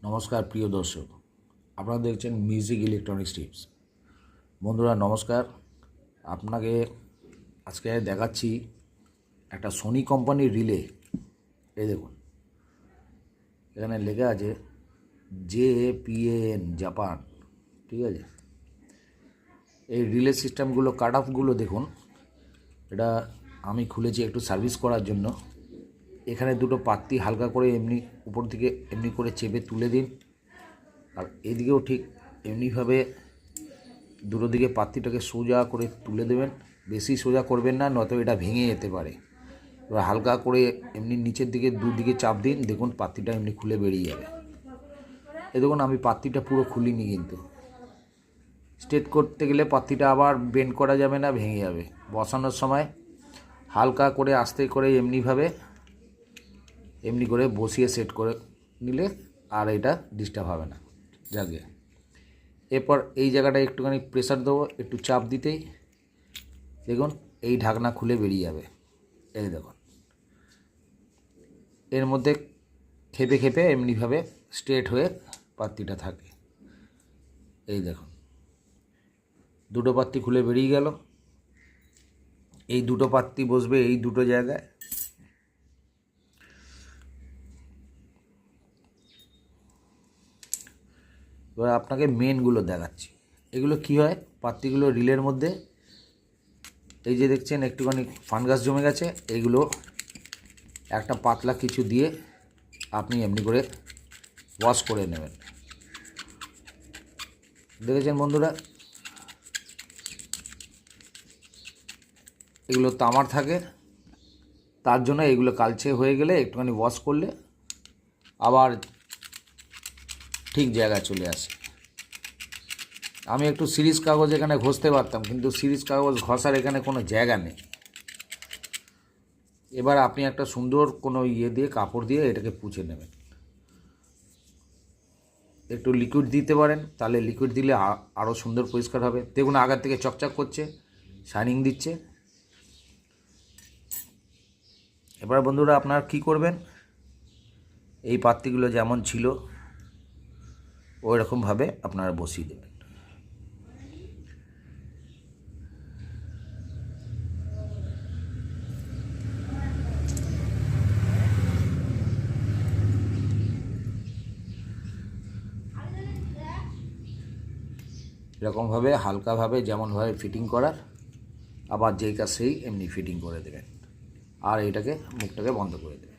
নমস্কার প্রিয় দর্শক, আপনারা দেখছেন মিউজিক ইলেকট্রনিক্স টিপস। বন্ধুরা নমস্কার, আপনাকে আজকে দেখাচ্ছি একটা সোনি কোম্পানির রিলে। এই দেখুন, এখানে লেখা আছে JAPAN জাপান, ঠিক আছে। এই রিলে সিস্টেমগুলো কাট অফগুলো দেখুন, এটা আমি খুলেছি একটু সার্ভিস করার জন্য। এখানে দুটো পাত্তি হালকা করে এমনি উপর দিকে এমনি করে চেপে তুলে দিন, আর এদিকেও ঠিক এমনিভাবে দুটো দিকে পাত্তিটাকে সোজা করে তুলে দেবেন। বেশি সোজা করবেন না, নয়তো এটা ভেঙে যেতে পারে। এবার হালকা করে এমনি নিচের দিকে দুদিকে চাপ দিন, দেখুন পাত্তিটা এমনি খুলে বেরিয়ে যাবে। এই দেখুন, আমি পাত্তিটা পুরো খুলিনি, কিন্তু স্ট্রেট করতে গেলে পাত্তিটা আবার বেন্ড করা যাবে না, ভেঙে যাবে। বসানোর সময় হালকা করে আস্তে করে এমনি করে বসিয়ে সেট করে নিলে আর এটা ডিস্টার্ব হবে না। যাকে এরপর এই জায়গাটায় একটুখানি প্রেসার দেবো, একটু চাপ দিতেই দেখুন এই ঢাকনা খুলে বেরিয়ে যাবে। এই দেখুন, এর মধ্যে খেপে খেপে এমনিভাবে স্ট্রেট হয়ে পাত্তিটা থাকে। এই দেখুন, দুটো পাত্তি খুলে বেরিয়ে গেল। এই দুটো পাত্তি বসবে এই দুটো জায়গায়। এবার আপনাকে মেনগুলো দেখাচ্ছি। এগুলো কি হয়, পাত্তিগুলো রিলের মধ্যে এই যে দেখছেন একটুখানি ফানগাস জমে গেছে, এইগুলো একটা পাতলা কিছু দিয়ে আপনি এমনি করে ওয়াশ করে নেবেন। দেখেছেন বন্ধুরা, এগুলো তামার থাকে, তার জন্য এগুলো কালচে হয়ে গেলে একটুখানি ওয়াশ করলে আবার ঠিক জায়গায় চলে আসে। আমি একটু সিরিজ কাগজ এখানে ঘষতে পারতাম, কিন্তু সিরিজ কাগজ ঘষার এখানে কোনো জায়গা নেই। এবার আপনি একটা সুন্দর কোনো দিয়ে কাপড় দিয়ে এটাকে পুছে নেবেন। একটু লিকুইড দিতে পারেন, তাহলে লিকুইড দিলে আরও সুন্দর পরিষ্কার হবে। দেখুন আগের থেকে চকচক করছে, শাইনিং দিচ্ছে। এবার বন্ধুরা আপনারা কি করবেন, এই পাত্তিগুলো যেমন ছিল ওই রকমভাবে আপনারা বসিয়ে দেবেন। এরকমভাবে হালকাভাবে যেমনভাবে ফিটিং করার, আবার যেই কাজ সেই এমনি ফিটিং করে দেবেন, আর এটাকে মুখটাকে বন্ধ করে দেবেন।